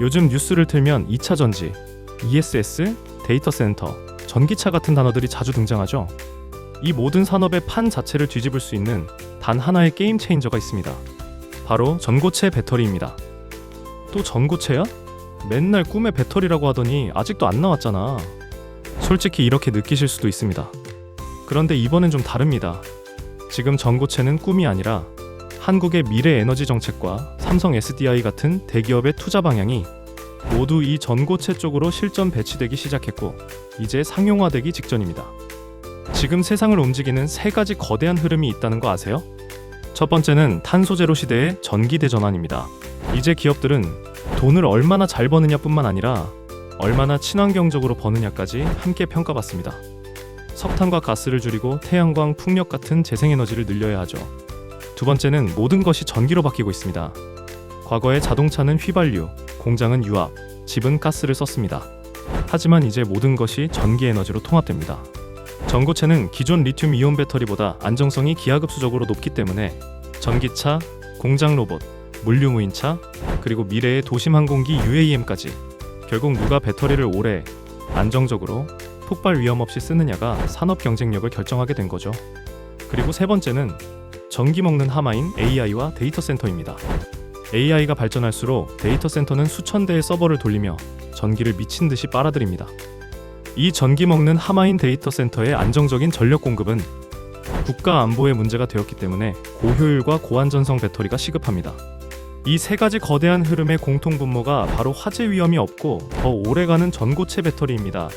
요즘 뉴스를 틀면 2차 전지, ESS, 데이터 센터, 전기차 같은 단어들이 자주 등장하죠. 이 모든 산업의 판 자체를 뒤집을 수 있는 단 하나의 게임 체인저가 있습니다. 바로 전고체 배터리입니다. 또 전고체야? 맨날 꿈에 배터리라고 하더니 아직도 안 나왔잖아. 솔직히 이렇게 느끼실 수도 있습니다. 그런데 이번엔 좀 다릅니다. 지금 전고체는 꿈이 아니라 한국의 미래 에너지 정책과 삼성 SDI 같은 대기업의 투자 방향이 모두 이 전고체 쪽으로 실전 배치되기 시작했고 이제 상용화되기 직전입니다. 지금 세상을 움직이는 세 가지 거대한 흐름이 있다는 거 아세요? 첫 번째는 탄소 제로 시대의 전기 대전환입니다. 이제 기업들은 돈을 얼마나 잘 버느냐뿐만 아니라 얼마나 친환경적으로 버느냐까지 함께 평가받습니다. 석탄과 가스를 줄이고 태양광, 풍력 같은 재생에너지를 늘려야 하죠. 두 번째는 모든 것이 전기로 바뀌고 있습니다. 과거에 자동차는 휘발유, 공장은 유압, 집은 가스를 썼습니다. 하지만 이제 모든 것이 전기 에너지로 통합됩니다. 전고체는 기존 리튬 이온 배터리보다 안정성이 기하급수적으로 높기 때문에 전기차, 공장 로봇, 물류 무인차, 그리고 미래의 도심 항공기 UAM까지 결국 누가 배터리를 오래, 안정적으로, 폭발 위험 없이 쓰느냐가 산업 경쟁력을 결정하게 된 거죠. 그리고 세 번째는 전기 먹는 하마인 AI와 데이터 센터입니다. AI가 발전할수록 데이터 센터는 수천 대의 서버를 돌리며 전기를 미친 듯이 빨아들입니다. 이 전기 먹는 하마인 데이터 센터의 안정적인 전력 공급은 국가 안보의 문제가 되었기 때문에 고효율과 고안전성 배터리가 시급합니다. 이 세 가지 거대한 흐름의 공통 분모가 바로 화재 위험이 없고 더 오래가는 전고체 배터리입니다.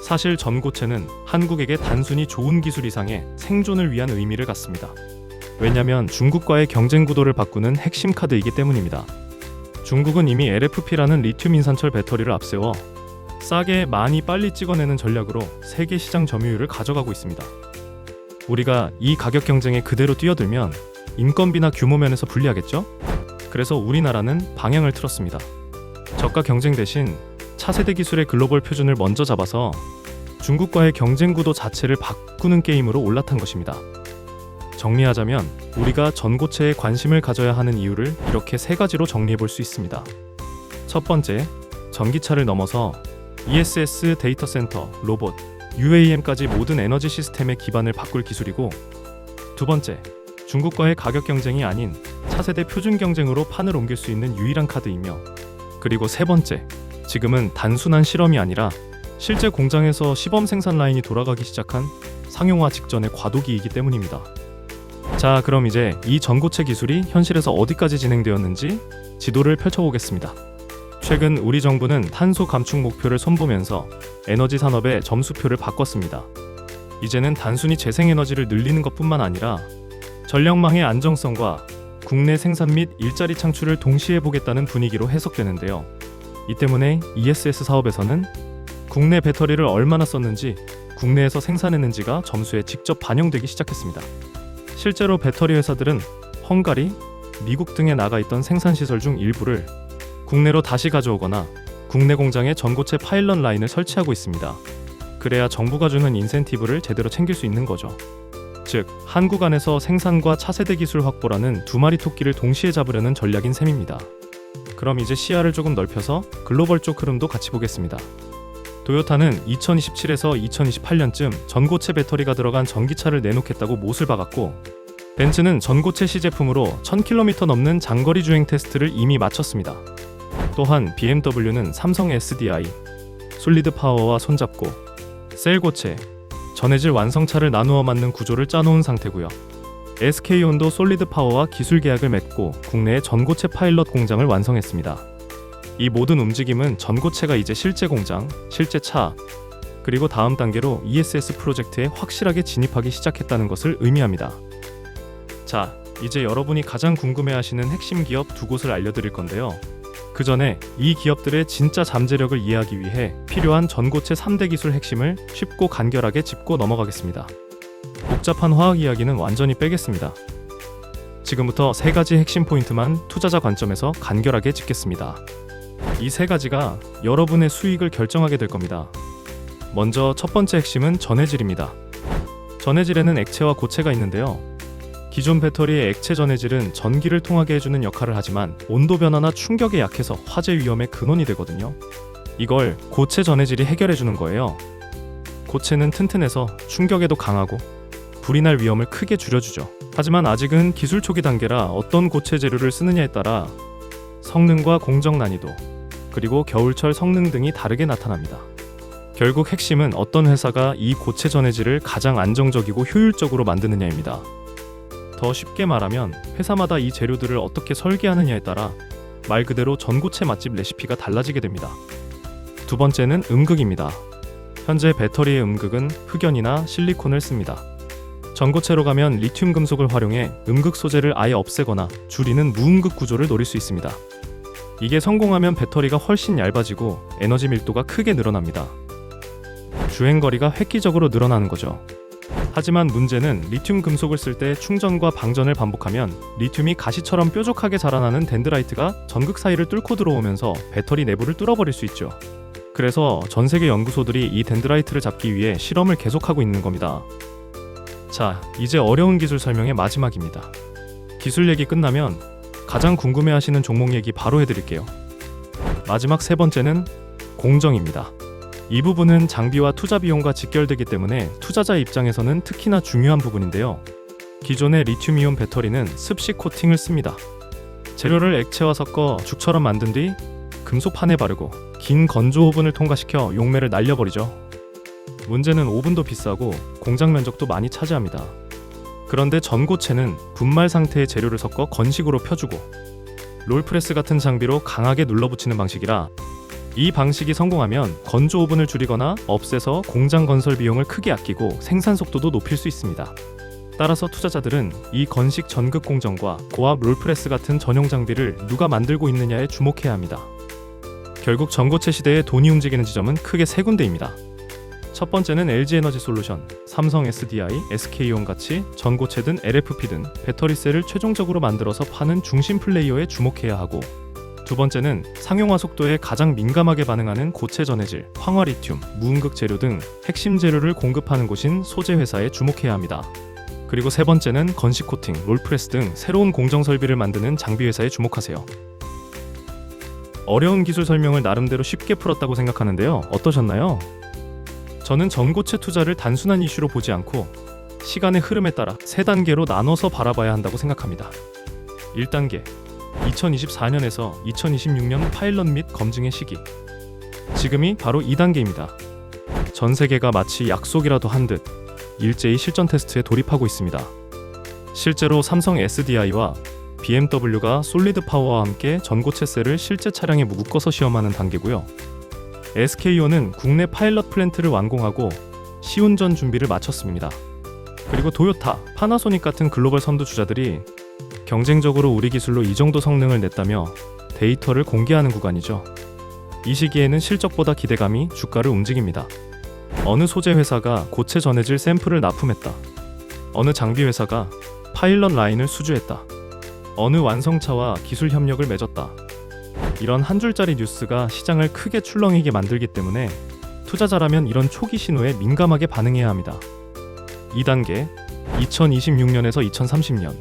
사실 전고체는 한국에게 단순히 좋은 기술 이상의 생존을 위한 의미를 갖습니다. 왜냐면 중국과의 경쟁 구도를 바꾸는 핵심 카드이기 때문입니다. 중국은 이미 LFP라는 리튬 인산철 배터리를 앞세워 싸게 많이 빨리 찍어내는 전략으로 세계 시장 점유율을 가져가고 있습니다. 우리가 이 가격 경쟁에 그대로 뛰어들면 인건비나 규모 면에서 불리하겠죠? 그래서 우리나라는 방향을 틀었습니다. 저가 경쟁 대신 차세대 기술의 글로벌 표준을 먼저 잡아서 중국과의 경쟁 구도 자체를 바꾸는 게임으로 올라탄 것입니다. 정리하자면 우리가 전고체에 관심을 가져야 하는 이유를 이렇게 세 가지로 정리해 볼 수 있습니다. 첫 번째, 전기차를 넘어서 ESS, 데이터 센터, 로봇, UAM까지 모든 에너지 시스템의 기반을 바꿀 기술이고, 두 번째, 중국과의 가격 경쟁이 아닌 차세대 표준 경쟁으로 판을 옮길 수 있는 유일한 카드이며, 그리고 세 번째, 지금은 단순한 실험이 아니라 실제 공장에서 시범 생산 라인이 돌아가기 시작한 상용화 직전의 과도기이기 때문입니다. 자, 그럼 이제 이 전고체 기술이 현실에서 어디까지 진행되었는지 지도를 펼쳐보겠습니다. 최근 우리 정부는 탄소 감축 목표를 손보면서 에너지 산업의 점수표를 바꿨습니다. 이제는 단순히 재생에너지를 늘리는 것뿐만 아니라 전력망의 안정성과 국내 생산 및 일자리 창출을 동시에 보겠다는 분위기로 해석되는데요. 이 때문에 ESS 사업에서는 국내 배터리를 얼마나 썼는지, 국내에서 생산했는지가 점수에 직접 반영되기 시작했습니다. 실제로 배터리 회사들은 헝가리, 미국 등에 나가 있던 생산시설 중 일부를 국내로 다시 가져오거나 국내 공장에 전고체 파일럿 라인을 설치하고 있습니다. 그래야 정부가 주는 인센티브를 제대로 챙길 수 있는 거죠. 즉, 한국 안에서 생산과 차세대 기술 확보라는 두 마리 토끼를 동시에 잡으려는 전략인 셈입니다. 그럼 이제 시야를 조금 넓혀서 글로벌 쪽 흐름도 같이 보겠습니다. 도요타는 2027에서 2028년쯤 전고체 배터리가 들어간 전기차를 내놓겠다고 못을 박았고, 벤츠는 전고체 시제품으로 1000km 넘는 장거리 주행 테스트를 이미 마쳤습니다. 또한 BMW는 삼성 SDI, 솔리드 파워와 손잡고 셀고체, 전해질 완성차를 나누어 만든 구조를 짜놓은 상태고요. SK온도 솔리드 파워와 기술 계약을 맺고 국내에 전고체 파일럿 공장을 완성했습니다. 이 모든 움직임은 전고체가 이제 실제 공장, 실제 차, 그리고 다음 단계로 ESS 프로젝트에 확실하게 진입하기 시작했다는 것을 의미합니다. 자, 이제 여러분이 가장 궁금해하시는 핵심 기업 두 곳을 알려드릴 건데요. 그 전에 이 기업들의 진짜 잠재력을 이해하기 위해 필요한 전고체 3대 기술 핵심을 쉽고 간결하게 짚고 넘어가겠습니다. 복잡한 화학 이야기는 완전히 빼겠습니다. 지금부터 세 가지 핵심 포인트만 투자자 관점에서 간결하게 짚겠습니다. 이 세 가지가 여러분의 수익을 결정하게 될 겁니다. 먼저 첫 번째 핵심은 전해질입니다. 전해질에는 액체와 고체가 있는데요. 기존 배터리의 액체 전해질은 전기를 통하게 해주는 역할을 하지만 온도 변화나 충격에 약해서 화재 위험의 근원이 되거든요. 이걸 고체 전해질이 해결해주는 거예요. 고체는 튼튼해서 충격에도 강하고 불이 날 위험을 크게 줄여주죠. 하지만 아직은 기술 초기 단계라 어떤 고체 재료를 쓰느냐에 따라 성능과 공정 난이도, 그리고 겨울철 성능 등이 다르게 나타납니다. 결국 핵심은 어떤 회사가 이 고체 전해질을 가장 안정적이고 효율적으로 만드느냐입니다. 더 쉽게 말하면 회사마다 이 재료들을 어떻게 설계하느냐에 따라 말 그대로 전고체 맛집 레시피가 달라지게 됩니다. 두 번째는 음극입니다. 현재 배터리의 음극은 흑연이나 실리콘을 씁니다. 전고체로 가면 리튬 금속을 활용해 음극 소재를 아예 없애거나 줄이는 무음극 구조를 노릴 수 있습니다. 이게 성공하면 배터리가 훨씬 얇아지고 에너지 밀도가 크게 늘어납니다. 주행거리가 획기적으로 늘어나는 거죠. 하지만 문제는 리튬 금속을 쓸 때 충전과 방전을 반복하면 리튬이 가시처럼 뾰족하게 자라나는 덴드라이트가 전극 사이를 뚫고 들어오면서 배터리 내부를 뚫어버릴 수 있죠. 그래서 전 세계 연구소들이 이 덴드라이트를 잡기 위해 실험을 계속하고 있는 겁니다. 자, 이제 어려운 기술 설명의 마지막입니다. 기술 얘기 끝나면 가장 궁금해하시는 종목 얘기 바로 해드릴게요. 마지막 세 번째는 공정입니다. 이 부분은 장비와 투자 비용과 직결되기 때문에 투자자 입장에서는 특히나 중요한 부분인데요. 기존의 리튬이온 배터리는 습식 코팅을 씁니다. 재료를 액체와 섞어 죽처럼 만든 뒤 금속판에 바르고 긴 건조 오븐을 통과시켜 용매를 날려버리죠. 문제는 오븐도 비싸고 공장 면적도 많이 차지합니다. 그런데 전고체는 분말 상태의 재료를 섞어 건식으로 펴주고 롤프레스 같은 장비로 강하게 눌러붙이는 방식이라 이 방식이 성공하면 건조 오븐을 줄이거나 없애서 공장 건설 비용을 크게 아끼고 생산 속도도 높일 수 있습니다. 따라서 투자자들은 이 건식 전극 공정과 고압 롤프레스 같은 전용 장비를 누가 만들고 있느냐에 주목해야 합니다. 결국 전고체 시대에 돈이 움직이는 지점은 크게 세 군데입니다. 첫 번째는 LG에너지솔루션, 삼성 SDI, SK온 같이 전고체든 LFP든 배터리셀을 최종적으로 만들어서 파는 중심 플레이어에 주목해야 하고, 두 번째는 상용화 속도에 가장 민감하게 반응하는 고체 전해질, 황화리튬, 무음극 재료 등 핵심 재료를 공급하는 곳인 소재 회사에 주목해야 합니다. 그리고 세 번째는 건식 코팅, 롤프레스 등 새로운 공정 설비를 만드는 장비 회사에 주목하세요. 어려운 기술 설명을 나름대로 쉽게 풀었다고 생각하는데요. 어떠셨나요? 저는 전고체 투자를 단순한 이슈로 보지 않고 시간의 흐름에 따라 세 단계로 나눠서 바라봐야 한다고 생각합니다. 1단계, 2024년에서 2026년 파일럿 및 검증의 시기. 지금이 바로 2단계입니다. 전 세계가 마치 약속이라도 한 듯 일제히 실전 테스트에 돌입하고 있습니다. 실제로 삼성 SDI와 BMW가 솔리드 파워와 함께 전고체 셀을 실제 차량에 묶어서 시험하는 단계고요. SK온은 국내 파일럿 플랜트를 완공하고 시운전 준비를 마쳤습니다. 그리고 도요타, 파나소닉 같은 글로벌 선두 주자들이 경쟁적으로 우리 기술로 이 정도 성능을 냈다며 데이터를 공개하는 구간이죠. 이 시기에는 실적보다 기대감이 주가를 움직입니다. 어느 소재 회사가 고체 전해질 샘플을 납품했다. 어느 장비 회사가 파일럿 라인을 수주했다. 어느 완성차와 기술 협력을 맺었다. 이런 한 줄짜리 뉴스가 시장을 크게 출렁이게 만들기 때문에 투자자라면 이런 초기 신호에 민감하게 반응해야 합니다. 2단계, 2026년에서 2030년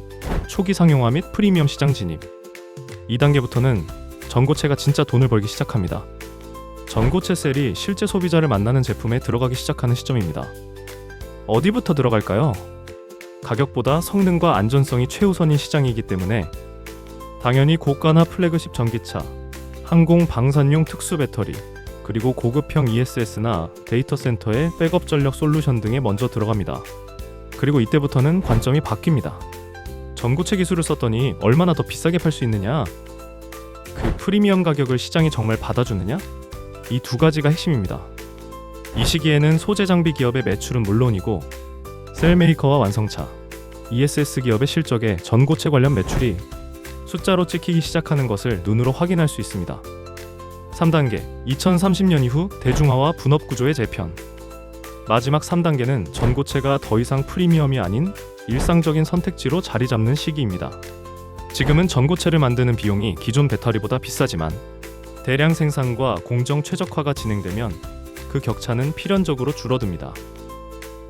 초기 상용화 및 프리미엄 시장 진입. 2단계부터는 전고체가 진짜 돈을 벌기 시작합니다. 전고체 셀이 실제 소비자를 만나는 제품에 들어가기 시작하는 시점입니다. 어디부터 들어갈까요? 가격보다 성능과 안전성이 최우선인 시장이기 때문에 당연히 고가나 플래그십 전기차, 항공 방산용 특수 배터리, 그리고 고급형 ESS나 데이터 센터의 백업 전력 솔루션 등에 먼저 들어갑니다. 그리고 이때부터는 관점이 바뀝니다. 전고체 기술을 썼더니 얼마나 더 비싸게 팔 수 있느냐? 그 프리미엄 가격을 시장이 정말 받아주느냐? 이 두 가지가 핵심입니다. 이 시기에는 소재 장비 기업의 매출은 물론이고 셀메이커와 완성차, ESS 기업의 실적에 전고체 관련 매출이 숫자로 찍히기 시작하는 것을 눈으로 확인할 수 있습니다. 3단계, 2030년 이후 대중화와 분업 구조의 재편. 마지막 3단계는 전고체가 더 이상 프리미엄이 아닌 일상적인 선택지로 자리 잡는 시기입니다. 지금은 전고체를 만드는 비용이 기존 배터리보다 비싸지만 대량 생산과 공정 최적화가 진행되면 그 격차는 필연적으로 줄어듭니다.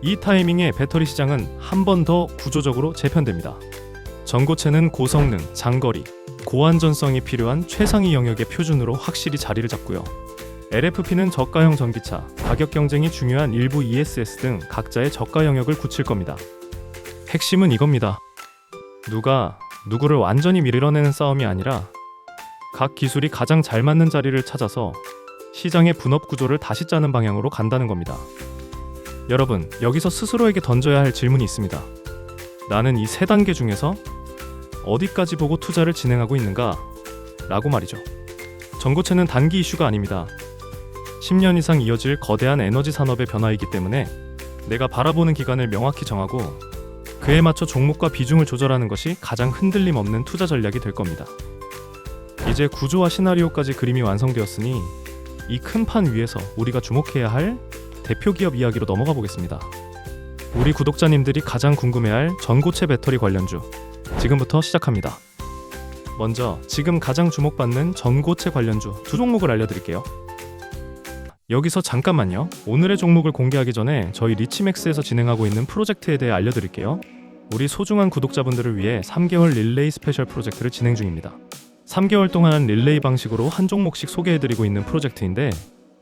이 타이밍에 배터리 시장은 한 번 더 구조적으로 재편됩니다. 전고체는 고성능, 장거리, 고안전성이 필요한 최상위 영역의 표준으로 확실히 자리를 잡고요. LFP는 저가형 전기차, 가격 경쟁이 중요한 일부 ESS 등 각자의 저가 영역을 굳힐 겁니다. 핵심은 이겁니다. 누가 누구를 완전히 밀어내는 싸움이 아니라 각 기술이 가장 잘 맞는 자리를 찾아서 시장의 분업 구조를 다시 짜는 방향으로 간다는 겁니다. 여러분, 여기서 스스로에게 던져야 할 질문이 있습니다. 나는 이 세 단계 중에서 어디까지 보고 투자를 진행하고 있는가? 라고 말이죠. 전고체는 단기 이슈가 아닙니다. 10년 이상 이어질 거대한 에너지 산업의 변화이기 때문에 내가 바라보는 기간을 명확히 정하고 그에 맞춰 종목과 비중을 조절하는 것이 가장 흔들림 없는 투자 전략이 될 겁니다. 이제 구조와 시나리오까지 그림이 완성되었으니 이 큰 판 위에서 우리가 주목해야 할 대표 기업 이야기로 넘어가 보겠습니다. 우리 구독자님들이 가장 궁금해할 전고체 배터리 관련주, 지금부터 시작합니다. 먼저 지금 가장 주목받는 전고체 관련주 두 종목을 알려드릴게요. 여기서 잠깐만요. 오늘의 종목을 공개하기 전에 저희 리치맥스에서 진행하고 있는 프로젝트에 대해 알려드릴게요. 우리 소중한 구독자분들을 위해 3개월 릴레이 스페셜 프로젝트를 진행 중입니다. 3개월 동안 릴레이 방식으로 한 종목씩 소개해드리고 있는 프로젝트인데,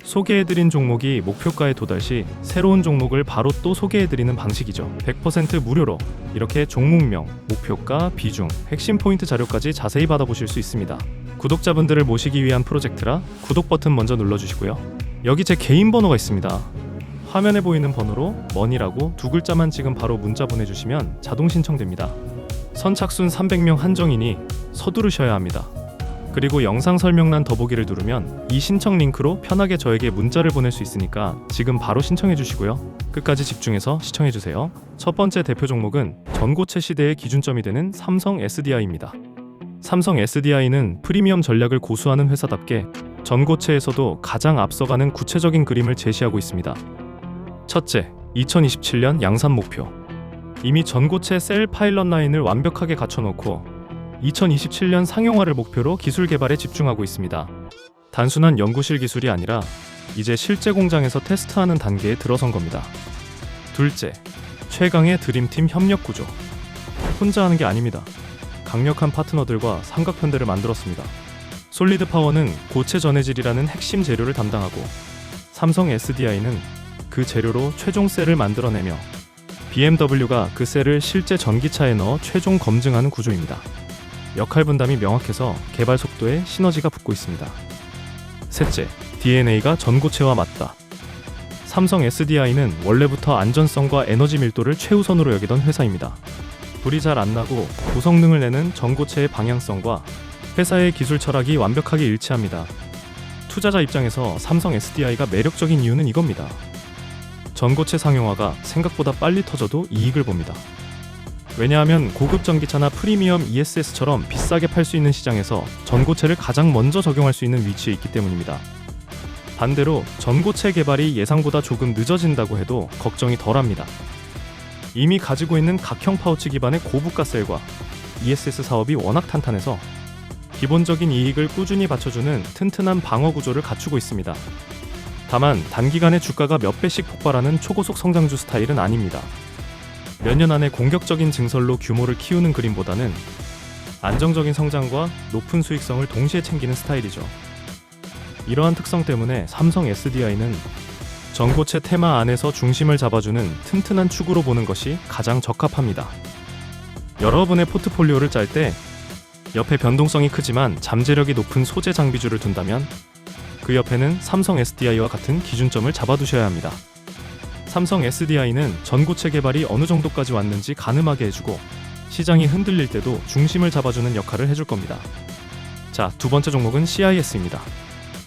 소개해드린 종목이 목표가에 도달 시 새로운 종목을 바로 또 소개해드리는 방식이죠. 100% 무료로 이렇게 종목명, 목표가, 비중, 핵심 포인트 자료까지 자세히 받아보실 수 있습니다. 구독자분들을 모시기 위한 프로젝트라 구독 버튼 먼저 눌러주시고요. 여기 제 개인 번호가 있습니다. 화면에 보이는 번호로 머니라고 두 글자만 지금 바로 문자 보내주시면 자동 신청됩니다. 선착순 300명 한정이니 서두르셔야 합니다. 그리고 영상 설명란 더보기를 누르면 이 신청 링크로 편하게 저에게 문자를 보낼 수 있으니까 지금 바로 신청해 주시고요. 끝까지 집중해서 시청해 주세요. 첫 번째 대표 종목은 전고체 시대의 기준점이 되는 삼성 SDI입니다. 삼성 SDI는 프리미엄 전략을 고수하는 회사답게 전고체에서도 가장 앞서가는 구체적인 그림을 제시하고 있습니다. 첫째, 2027년 양산 목표. 이미 전고체 셀 파일럿 라인을 완벽하게 갖춰놓고 2027년 상용화를 목표로 기술 개발에 집중하고 있습니다. 단순한 연구실 기술이 아니라 이제 실제 공장에서 테스트하는 단계에 들어선 겁니다. 둘째, 최강의 드림팀 협력 구조. 혼자 하는 게 아닙니다. 강력한 파트너들과 삼각편대를 만들었습니다. 솔리드 파워는 고체 전해질이라는 핵심 재료를 담당하고, 삼성 SDI는 그 재료로 최종 셀을 만들어내며 BMW가 그 셀을 실제 전기차에 넣어 최종 검증하는 구조입니다. 역할 분담이 명확해서 개발 속도에 시너지가 붙고 있습니다. 셋째, DNA가 전고체와 맞다. 삼성 SDI는 원래부터 안전성과 에너지 밀도를 최우선으로 여기던 회사입니다. 불이 잘 안 나고 고성능을 내는 전고체의 방향성과 회사의 기술 철학이 완벽하게 일치합니다. 투자자 입장에서 삼성 SDI가 매력적인 이유는 이겁니다. 전고체 상용화가 생각보다 빨리 터져도 이익을 봅니다. 왜냐하면 고급 전기차나 프리미엄 ESS처럼 비싸게 팔 수 있는 시장에서 전고체를 가장 먼저 적용할 수 있는 위치에 있기 때문입니다. 반대로 전고체 개발이 예상보다 조금 늦어진다고 해도 걱정이 덜합니다. 이미 가지고 있는 각형 파우치 기반의 고부가 셀과 ESS 사업이 워낙 탄탄해서 기본적인 이익을 꾸준히 받쳐주는 튼튼한 방어 구조를 갖추고 있습니다. 다만 단기간에 주가가 몇 배씩 폭발하는 초고속 성장주 스타일은 아닙니다. 몇 년 안에 공격적인 증설로 규모를 키우는 그림보다는 안정적인 성장과 높은 수익성을 동시에 챙기는 스타일이죠. 이러한 특성 때문에 삼성 SDI는 전고체 테마 안에서 중심을 잡아주는 튼튼한 축으로 보는 것이 가장 적합합니다. 여러분의 포트폴리오를 짤 때 옆에 변동성이 크지만 잠재력이 높은 소재 장비주를 둔다면 그 옆에는 삼성 SDI와 같은 기준점을 잡아두셔야 합니다. 삼성 SDI는 전고체 개발이 어느 정도까지 왔는지 가늠하게 해주고 시장이 흔들릴 때도 중심을 잡아주는 역할을 해줄 겁니다. 자, 두 번째 종목은 CIS입니다.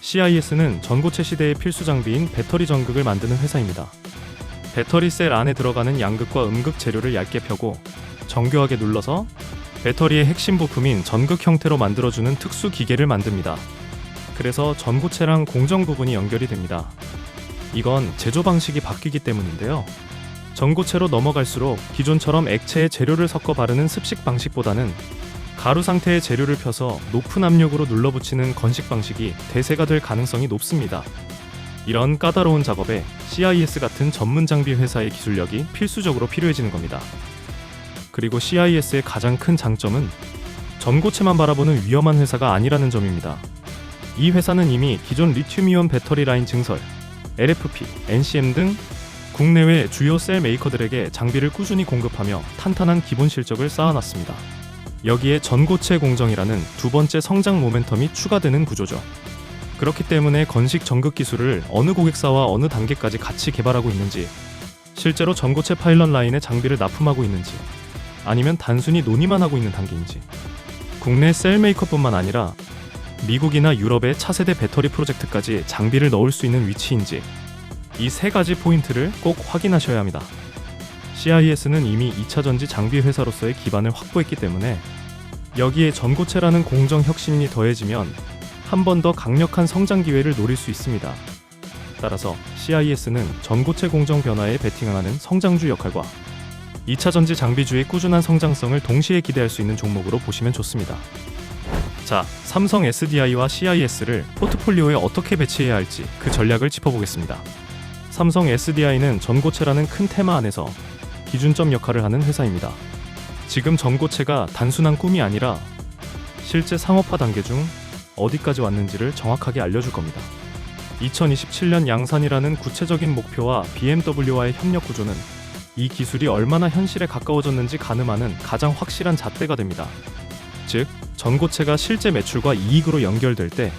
CIS는 전고체 시대의 필수 장비인 배터리 전극을 만드는 회사입니다. 배터리 셀 안에 들어가는 양극과 음극 재료를 얇게 펴고 정교하게 눌러서 배터리의 핵심 부품인 전극 형태로 만들어주는 특수 기계를 만듭니다. 그래서 전고체랑 공정 부분이 연결이 됩니다. 이건 제조 방식이 바뀌기 때문인데요. 전고체로 넘어갈수록 기존처럼 액체에 재료를 섞어 바르는 습식 방식보다는 가루 상태의 재료를 펴서 높은 압력으로 눌러붙이는 건식 방식이 대세가 될 가능성이 높습니다. 이런 까다로운 작업에 CIS 같은 전문 장비 회사의 기술력이 필수적으로 필요해지는 겁니다. 그리고 CIS의 가장 큰 장점은 전고체만 바라보는 위험한 회사가 아니라는 점입니다. 이 회사는 이미 기존 리튬이온 배터리 라인 증설, LFP, NCM 등 국내외 주요 셀 메이커들에게 장비를 꾸준히 공급하며 탄탄한 기본 실적을 쌓아놨습니다. 여기에 전고체 공정이라는 두 번째 성장 모멘텀이 추가되는 구조죠. 그렇기 때문에 건식 전극 기술을 어느 고객사와 어느 단계까지 같이 개발하고 있는지, 실제로 전고체 파일럿 라인에 장비를 납품하고 있는지, 아니면 단순히 논의만 하고 있는 단계인지, 국내 셀 메이커뿐만 아니라 미국이나 유럽의 차세대 배터리 프로젝트까지 장비를 넣을 수 있는 위치인지, 이 세 가지 포인트를 꼭 확인하셔야 합니다. CIS는 이미 2차 전지 장비 회사로서의 기반을 확보했기 때문에 여기에 전고체라는 공정 혁신이 더해지면 한 번 더 강력한 성장 기회를 노릴 수 있습니다. 따라서 CIS는 전고체 공정 변화에 베팅하는 성장주 역할과 2차 전지 장비주의 꾸준한 성장성을 동시에 기대할 수 있는 종목으로 보시면 좋습니다. 자, 삼성 SDI와 CIS를 포트폴리오에 어떻게 배치해야 할지 그 전략을 짚어보겠습니다. 삼성 SDI는 전고체라는 큰 테마 안에서 기준점 역할을 하는 회사입니다. 지금 전고체가 단순한 꿈이 아니라 실제 상업화 단계 중 어디까지 왔는지를 정확하게 알려줄 겁니다. 2027년 양산이라는 구체적인 목표와 BMW와의 협력 구조는 이 기술이 얼마나 현실에 가까워졌는지 가늠하는 가장 확실한 잣대가 됩니다. 즉, 전고체가 실제 매출과 이익으로 연결될 때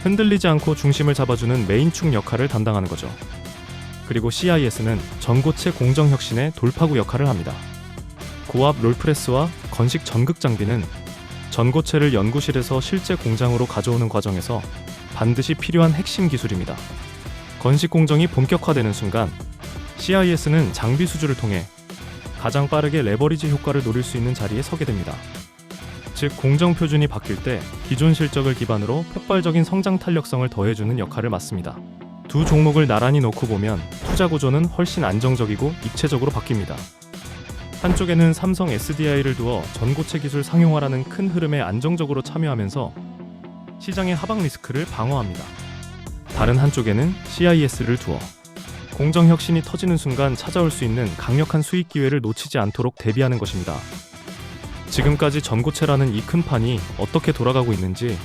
흔들리지 않고 중심을 잡아주는 메인축 역할을 담당하는 거죠. 그리고 CIS는 전고체 공정 혁신의 돌파구 역할을 합니다. 고압 롤프레스와 건식 전극 장비는 전고체를 연구실에서 실제 공장으로 가져오는 과정에서 반드시 필요한 핵심 기술입니다. 건식 공정이 본격화되는 순간 CIS는 장비 수주를 통해 가장 빠르게 레버리지 효과를 노릴 수 있는 자리에 서게 됩니다. 즉, 공정 표준이 바뀔 때 기존 실적을 기반으로 폭발적인 성장 탄력성을 더해주는 역할을 맡습니다. 두 종목을 나란히 놓고 보면 투자 구조는 훨씬 안정적이고 입체적으로 바뀝니다. 한쪽에는 삼성 SDI를 두어 전고체 기술 상용화라는 큰 흐름에 안정적으로 참여하면서 시장의 하방 리스크를 방어합니다. 다른 한쪽에는 CIS를 두어 공정 혁신이 터지는 순간 찾아올 수 있는 강력한 수익 기회를 놓치지 않도록 대비하는 것입니다. 지금까지 전고체라는 이 큰 판이 어떻게 돌아가고 있는지,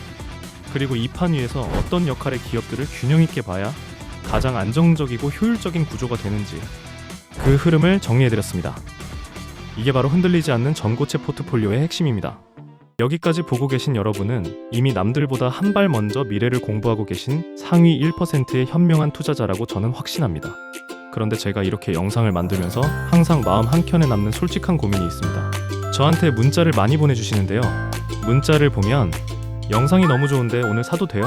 그리고 이 판 위에서 어떤 역할의 기업들을 균형 있게 봐야 가장 안정적이고 효율적인 구조가 되는지 그 흐름을 정리해드렸습니다. 이게 바로 흔들리지 않는 전고체 포트폴리오의 핵심입니다. 여기까지 보고 계신 여러분은 이미 남들보다 한 발 먼저 미래를 공부하고 계신 상위 1%의 현명한 투자자라고 저는 확신합니다. 그런데 제가 이렇게 영상을 만들면서 항상 마음 한켠에 남는 솔직한 고민이 있습니다. 저한테 문자를 많이 보내주시는데요. 문자를 보면 영상이 너무 좋은데 오늘 사도 돼요?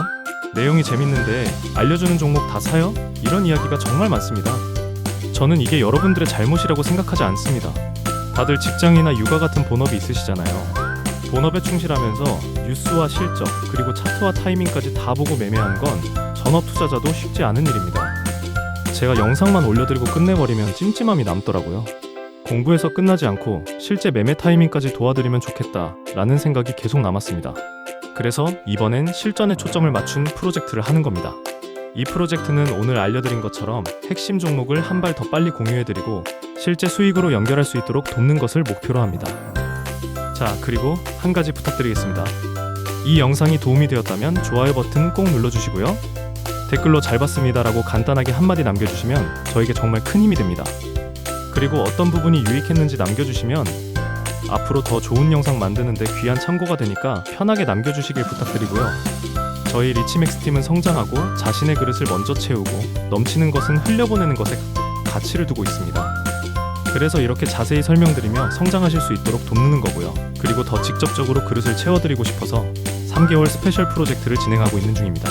내용이 재밌는데 알려주는 종목 다 사요? 이런 이야기가 정말 많습니다. 저는 이게 여러분들의 잘못이라고 생각하지 않습니다. 다들 직장이나 육아 같은 본업이 있으시잖아요. 본업에 충실하면서 뉴스와 실적, 그리고 차트와 타이밍까지 다 보고 매매하는 건 전업 투자자도 쉽지 않은 일입니다. 제가 영상만 올려드리고 끝내버리면 찜찜함이 남더라고요. 공부해서 끝나지 않고 실제 매매 타이밍까지 도와드리면 좋겠다 라는 생각이 계속 남았습니다. 그래서 이번엔 실전에 초점을 맞춘 프로젝트를 하는 겁니다. 이 프로젝트는 오늘 알려드린 것처럼 핵심 종목을 한 발 더 빨리 공유해드리고 실제 수익으로 연결할 수 있도록 돕는 것을 목표로 합니다. 자, 그리고 한 가지 부탁드리겠습니다. 이 영상이 도움이 되었다면 좋아요 버튼 꼭 눌러주시고요. 댓글로 잘 봤습니다 라고 간단하게 한마디 남겨주시면 저에게 정말 큰 힘이 됩니다. 그리고 어떤 부분이 유익했는지 남겨주시면 앞으로 더 좋은 영상 만드는데 귀한 참고가 되니까 편하게 남겨주시길 부탁드리고요. 저희 리치맥스팀은 성장하고 자신의 그릇을 먼저 채우고 넘치는 것은 흘려보내는 것에 가치를 두고 있습니다. 그래서 이렇게 자세히 설명드리며 성장하실 수 있도록 돕는 거고요. 그리고 더 직접적으로 그릇을 채워드리고 싶어서 3개월 스페셜 프로젝트를 진행하고 있는 중입니다.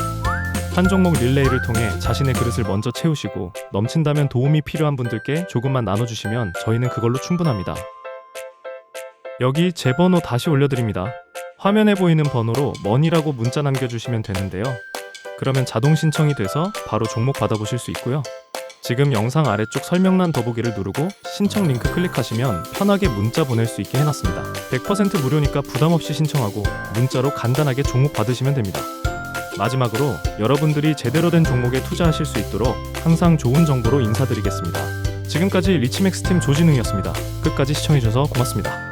한 종목 릴레이를 통해 자신의 그릇을 먼저 채우시고 넘친다면 도움이 필요한 분들께 조금만 나눠주시면 저희는 그걸로 충분합니다. 여기 제 번호 다시 올려드립니다. 화면에 보이는 번호로 머니라고 문자 남겨주시면 되는데요. 그러면 자동 신청이 돼서 바로 종목 받아보실 수 있고요. 지금 영상 아래쪽 설명란 더보기를 누르고 신청 링크 클릭하시면 편하게 문자 보낼 수 있게 해놨습니다. 100% 무료니까 부담없이 신청하고 문자로 간단하게 종목 받으시면 됩니다. 마지막으로 여러분들이 제대로 된 종목에 투자하실 수 있도록 항상 좋은 정보로 인사드리겠습니다. 지금까지 리치맥스팀 조진웅이었습니다. 끝까지 시청해주셔서 고맙습니다.